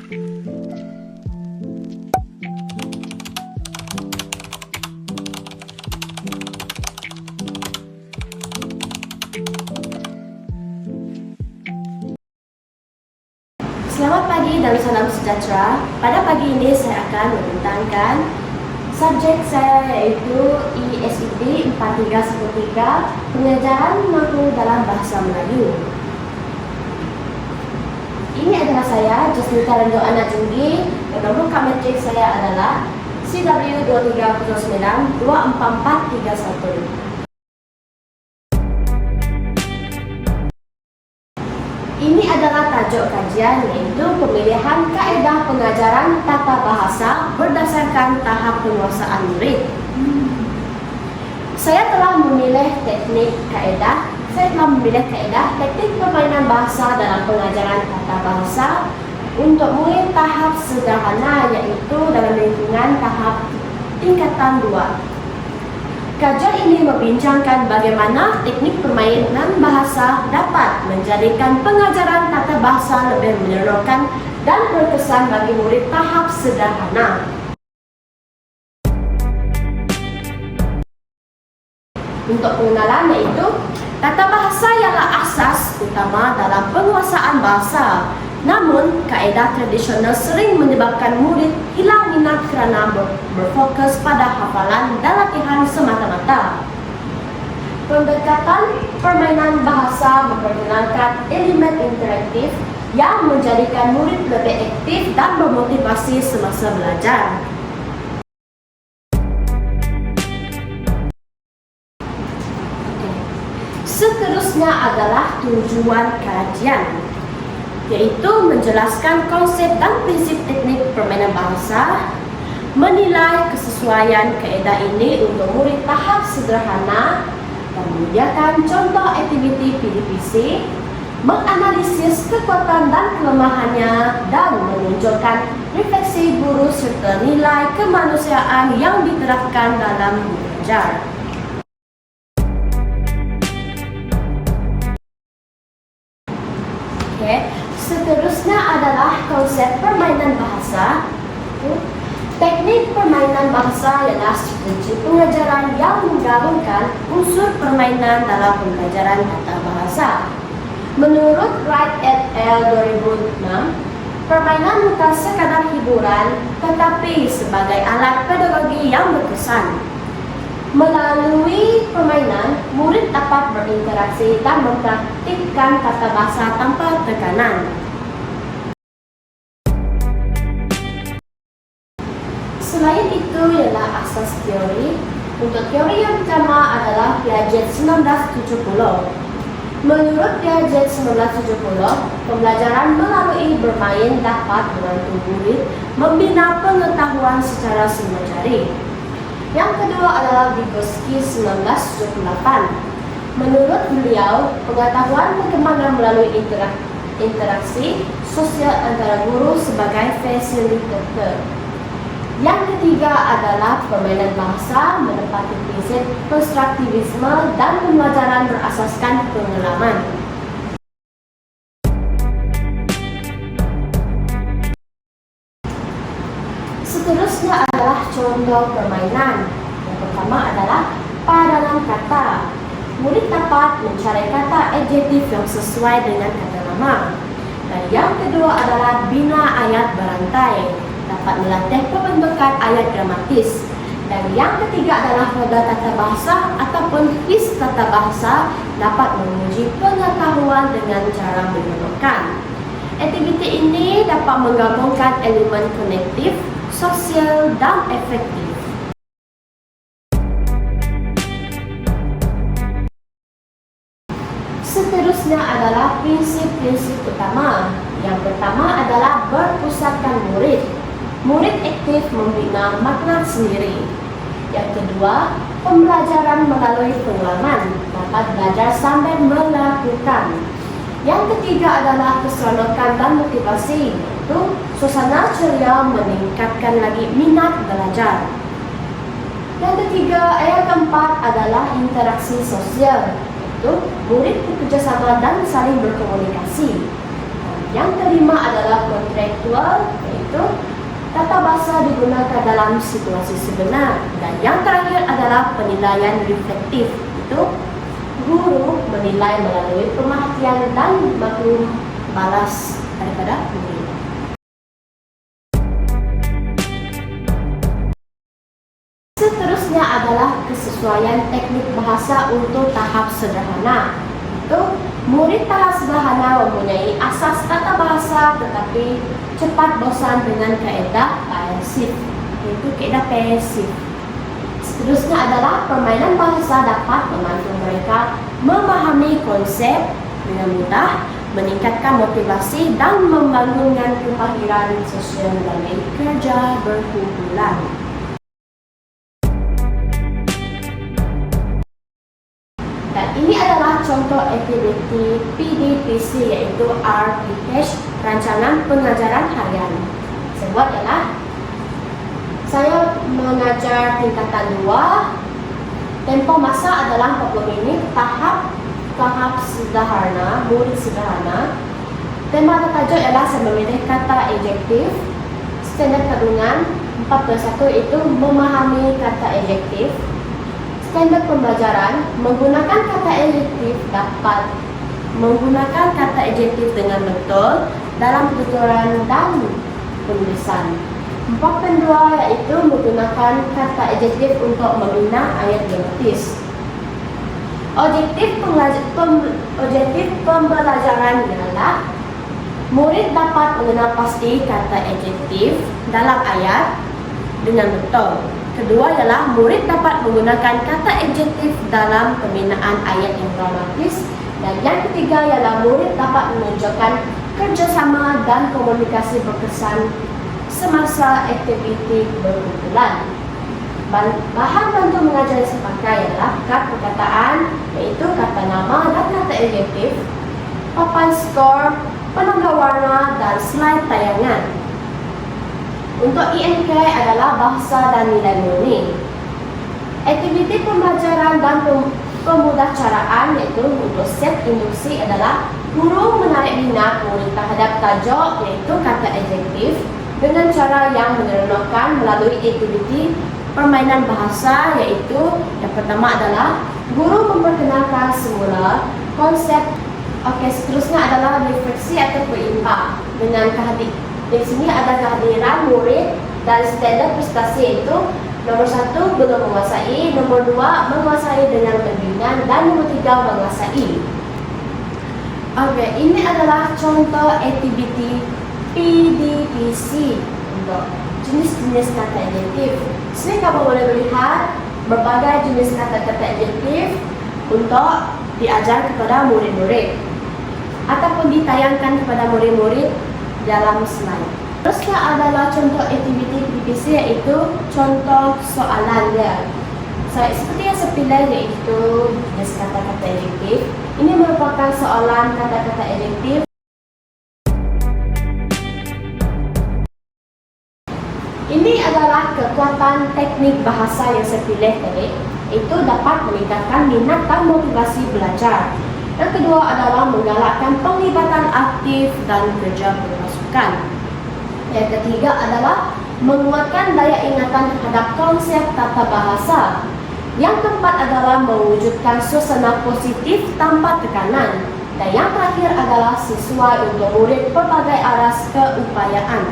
Selamat pagi dan salam sejahtera. Pada pagi ini saya akan membentangkan subjek saya yaitu ISIP 4313 pengajaran mengaku dalam bahasa Melayu. Ini adalah saya, Jasmita Rendo Ana Junggi, dan nombor kad matrik saya adalah CW2309244431. Ini adalah tajuk kajian iaitu pemilihan kaedah pengajaran tata bahasa berdasarkan tahap penguasaan murid. Saya telah memilih teknik permainan bahasa dalam pengajaran tata bahasa untuk murid tahap sederhana iaitu dalam lingkungan tahap tingkatan 2. Kajian ini membincangkan bagaimana teknik permainan bahasa dapat menjadikan pengajaran tata bahasa lebih menyeronokkan dan berkesan bagi murid tahap sederhana. Untuk pengenalan iaitu, tata bahasa ialah asas utama dalam penguasaan bahasa. Namun, kaedah tradisional sering menyebabkan murid hilang minat kerana berfokus pada hafalan dan latihan semata-mata. Pendekatan permainan bahasa memperkenalkan elemen interaktif yang menjadikan murid lebih aktif dan bermotivasi semasa belajar. Seterusnya adalah tujuan kajian, iaitu menjelaskan konsep dan prinsip teknik permainan bahasa, menilai kesesuaian kaedah ini untuk murid tahap sederhana, dan menyediakan contoh aktiviti PDPC, menganalisis kekuatan dan kelemahannya, dan menunjukkan refleksi guru serta nilai kemanusiaan yang diterapkan dalam belajar. Seterusnya adalah konsep permainan bahasa. Teknik permainan bahasa ialah strategi pengajaran yang menggabungkan unsur permainan dalam pembelajaran tata bahasa. Menurut Wright et al. 2006, permainan bukan sekadar hiburan tetapi sebagai alat pedagogi yang berkesan. Melalui permainan, murid dapat berinteraksi dan mempraktikkan tata bahasa tanpa tekanan. Selain itu ialah asas teori. Untuk teori yang pertama adalah Piaget 1970. Menurut Piaget 1970, pembelajaran melalui bermain dapat membantu murid membina pengetahuan secara semajari. Yang kedua adalah Vygotsky 1978. Menurut beliau, pengetahuan berkembang melalui interaksi sosial antara guru sebagai fasilitator. Yang ketiga adalah permainan bahasa menepati prinsip konstruktivisme dan pembelajaran berasaskan pengalaman. Seterusnya adalah contoh permainan. Yang pertama adalah padanan kata. Murid dapat mencari kata adjektif yang sesuai dengan kata nama. Dan yang kedua adalah bina ayat berantai. Dapat melatih pembentukan ayat gramatis. Dan yang ketiga adalah roda tata bahasa ataupun his tata bahasa dapat menguji pengetahuan dengan cara menyenangkan. Aktiviti ini dapat menggabungkan elemen konektif, sosial dan efektif. Seterusnya adalah prinsip-prinsip utama. Yang pertama adalah berpusatkan murid. Murid aktif membina makna sendiri. Yang kedua, pembelajaran melalui pengalaman. Dapat belajar sambil melakukan. Yang ketiga adalah keseronokan dan motivasi. Itu suasana ceria meningkatkan lagi minat belajar. Yang keempat adalah interaksi sosial. Itu murid bekerjasama dan saling berkomunikasi. Yang kelima adalah kontekstual, yaitu tata bahasa digunakan dalam situasi sebenar. Dan yang terakhir adalah penilaian reflektif, itu guru menilai melalui pemerhatian dan maklum balas daripada murid. Seterusnya adalah kesesuaian teknik bahasa untuk tahap sederhana. Itu murid tahap sederhana mempunyai asas tata bahasa tetapi cepat bosan dengan kaedah pasif, yaitu kaedah pasif. Seterusnya adalah permainan bahasa dapat membantu mereka memahami konsep dengan mudah, meningkatkan motivasi dan membangunkan kemahiran sosial melalui kerja berkumpulan. Dan ini adalah contoh aktiviti PDPC, yaitu RPH, Rancangan Pengajaran Harian. Sebuah ialah saya mengajar tingkatan 2. Tempoh masa adalah 40 minit. Tahap sederhana, murid sederhana. Tema atau tajuk ialah saya memilih kata adjektif. Standard kandungan 41 itu memahami kata adjektif. Standard pembelajaran menggunakan kata adjektif dapat menggunakan kata adjektif dengan betul dalam tuturan dan penulisan. 4.2 yaitu menggunakan kata adjektif untuk membina ayat gramatis. Objektif pembelajaran ialah murid dapat mengenal pasti kata adjektif dalam ayat dengan betul. Kedua ialah murid dapat menggunakan kata adjektif dalam pembinaan ayat yang gramatis. Dan yang ketiga ialah murid dapat menunjukkan kerjasama dan komunikasi berkesan semasa aktiviti berkumpulan. Bahan bantu mengajar yang saya pakai ialah kad perkataan, yaitu kata nama dan kata adjektif, papan skor, penanggal warna, dan slide tayangan. Untuk INK adalah bahasa dan nilai murni. Aktiviti pembelajaran dan pemudahcaraan, yaitu untuk set induksi adalah guru menarik minat murid terhadap tajuk, yaitu kata adjektif, dengan cara yang menyeronokkan melalui aktiviti permainan bahasa, yaitu yang pertama adalah guru memperkenalkan semula konsep. Seterusnya adalah refleksi atau perimba dengan di sini ada kehadiran murid dan standar prestasi, yaitu nomor 1 belum menguasai, nomor 2 menguasai dengan bimbingan, dan nomor 3 menguasai. Ini adalah contoh aktiviti PDPC untuk jenis-jenis kata adjektif. Sini kamu boleh melihat berbagai jenis kata-kata adjektif untuk diajar kepada murid-murid ataupun ditayangkan kepada murid-murid dalam slide. Terusnya adalah contoh aktiviti PDPC, yaitu contoh soalannya. Seperti yang saya pilih, yaitu jenis kata-kata adjektif. Ini merupakan soalan kata-kata adjektif. Ini adalah kekuatan teknik bahasa yang saya pilih tadi, itu dapat meningkatkan minat dan motivasi belajar. Yang kedua adalah menggalakkan penglibatan aktif dan kerja berpasukan. Yang ketiga adalah menguatkan daya ingatan terhadap konsep tata bahasa. Yang keempat adalah mewujudkan suasana positif tanpa tekanan. Dan yang terakhir adalah sesuai untuk murid berbagai aras keupayaan.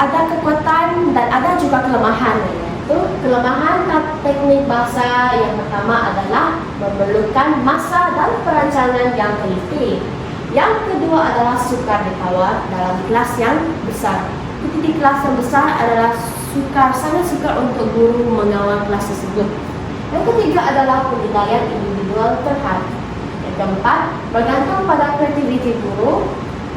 Ada kekuatan dan ada juga kelemahan, yaitu kelemahan teknik bahasa yang pertama adalah memerlukan masa dan perancangan yang teliti. Yang kedua adalah sukar dikawal dalam kelas yang besar. Di kelas yang besar adalah sangat sukar untuk guru mengawal kelas tersebut. Yang ketiga adalah penilaian individual terhad. Yang keempat, bergantung pada kreativiti guru.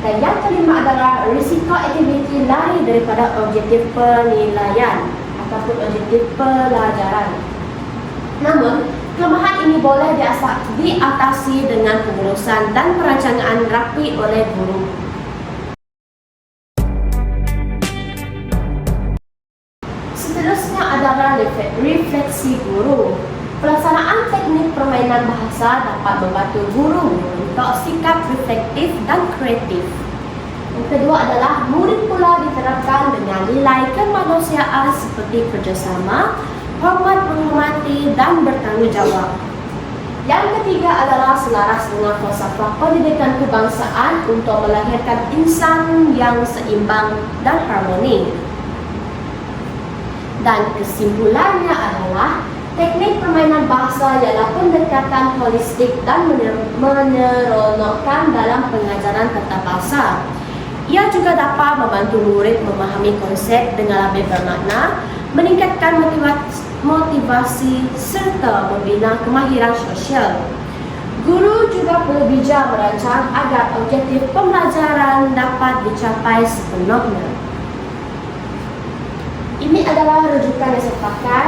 Dan yang kelima adalah risiko aktiviti lain daripada objektif penilaian ataupun objektif pelajaran. Namun, kelemahan ini boleh diatasi dengan pengurusan dan perancangan rapi oleh guru. Seterusnya adalah refleksi guru. Pelaksanaan teknik permainan bahasa dapat membantu guru membentuk sikap reflektif dan kreatif. Yang kedua adalah murid pula diterapkan dengan nilai kemanusiaan seperti kerjasama, hormat menghormati, dan bertanggung jawab. Yang ketiga adalah selaras dengan falsafah pendidikan kebangsaan untuk melahirkan insan yang seimbang dan harmoni. Dan kesimpulannya adalah teknik permainan bahasa ialah pendekatan holistik dan menyeronokkan dalam pengajaran tata bahasa. Ia juga dapat membantu murid memahami konsep dengan lebih bermakna, meningkatkan motivasi serta membina kemahiran sosial. Guru juga perlu bijak merancang agar objektif pembelajaran dapat dicapai sepenuhnya. Ini adalah rujukan yang saya pakai.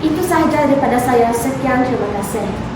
Itu sahaja daripada saya. Sekian, terima kasih.